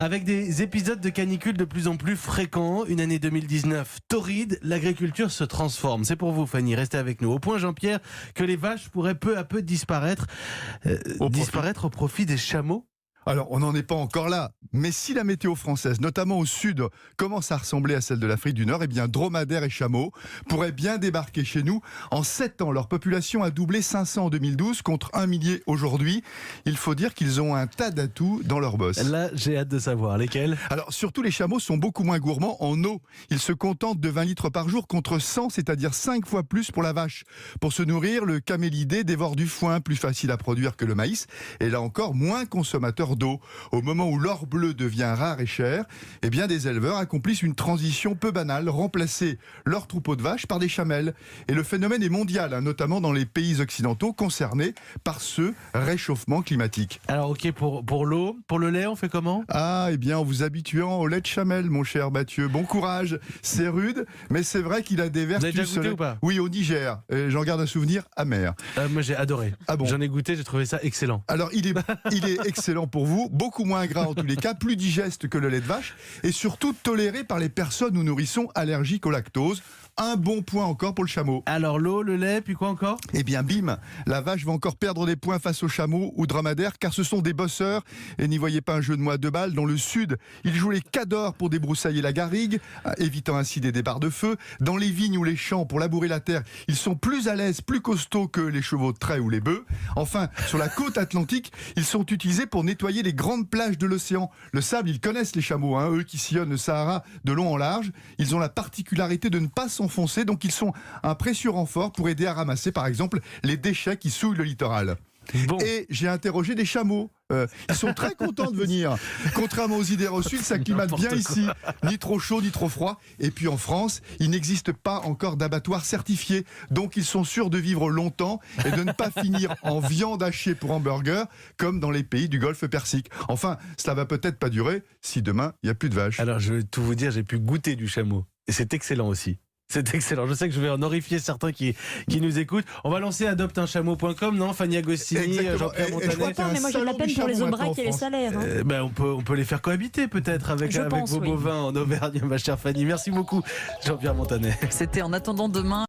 Avec des épisodes de canicule de plus en plus fréquents, une année 2019 torride, l'agriculture se transforme. C'est pour vous, Fanny, restez avec nous. Au point, Jean-Pierre, que les vaches pourraient peu à peu disparaître au profit des chameaux. Alors, on n'en est pas encore là, mais si la météo française, notamment au sud, commence à ressembler à celle de l'Afrique du Nord, eh bien, dromadaires et chameaux pourraient bien débarquer chez nous. En 7 ans, leur population a doublé, 500 en 2012 contre 1 millier aujourd'hui. Il faut dire qu'ils ont un tas d'atouts dans leur bosse. Là, j'ai hâte de savoir. Lesquels ? Alors, surtout, les chameaux sont beaucoup moins gourmands en eau. Ils se contentent de 20 litres par jour contre 100, c'est-à-dire 5 fois plus pour la vache. Pour se nourrir, le camélidé dévore du foin, plus facile à produire que le maïs, et là encore, moins consommateur d'eau. Au moment où l'or bleu devient rare et cher, eh bien des éleveurs accomplissent une transition peu banale, remplacer leur troupeau de vaches par des chamelles. Et le phénomène est mondial, notamment dans les pays occidentaux concernés par ce réchauffement climatique. Alors ok, pour l'eau, pour le lait, on fait comment ? Ah, eh bien en vous habituant au lait de chamelle, mon cher Mathieu. Bon courage, c'est rude, mais c'est vrai qu'il a des vertus. Vous avez déjà goûté ou pas ? Oui, au Niger. J'en garde un souvenir amer. Moi j'ai adoré. Ah bon ? J'en ai goûté, j'ai trouvé ça excellent. Alors il est excellent pour vous, beaucoup moins gras en tous les cas, plus digeste que le lait de vache et surtout toléré par les personnes ou nourrissons allergiques au lactose. Un bon point encore pour le chameau. Alors l'eau, le lait, puis quoi encore ? Eh bien bim, la vache va encore perdre des points face aux chameaux ou dromadaires car ce sont des bosseurs et n'y voyez pas un jeu de mots à 2 balles. Dans le sud, ils jouent les cadors pour débroussailler la garrigue, évitant ainsi des départs de feu. Dans les vignes ou les champs pour labourer la terre, ils sont plus à l'aise, plus costauds que les chevaux de trait ou les bœufs. Enfin, sur la côte atlantique, ils sont utilisés pour nettoyer les grandes plages de l'océan. Le sable, ils connaissent les chameaux, eux qui sillonnent le Sahara de long en large. Ils ont la particularité de ne pas s'enfoncer, donc ils sont un précieux renfort pour aider à ramasser par exemple les déchets qui souillent le littoral. Bon. Et j'ai interrogé des chameaux. Ils sont très contents de venir. Contrairement aux idées reçues, ils s'acclimatent bien ici. Ni trop chaud, ni trop froid. Et puis en France, il n'existe pas encore d'abattoir certifié. Donc ils sont sûrs de vivre longtemps et de ne pas finir en viande hachée pour hamburger, comme dans les pays du Golfe Persique. Enfin, cela va peut-être pas durer si demain, il n'y a plus de vaches. Alors je vais tout vous dire, j'ai pu goûter du chameau. Et c'est excellent aussi. C'est excellent. Je sais que je vais en horrifier certains qui nous écoutent. On va lancer adopteunchameau.com, non ? Fanny Agostini, Jean-Pierre Montanet. Pourquoi pas, mais moi j'ai de la peine pour les aubracs et les salaires. On peut les faire cohabiter peut-être avec vos bovins en Auvergne, ma chère Fanny. Merci beaucoup, Jean-Pierre Montanet. C'était En attendant demain.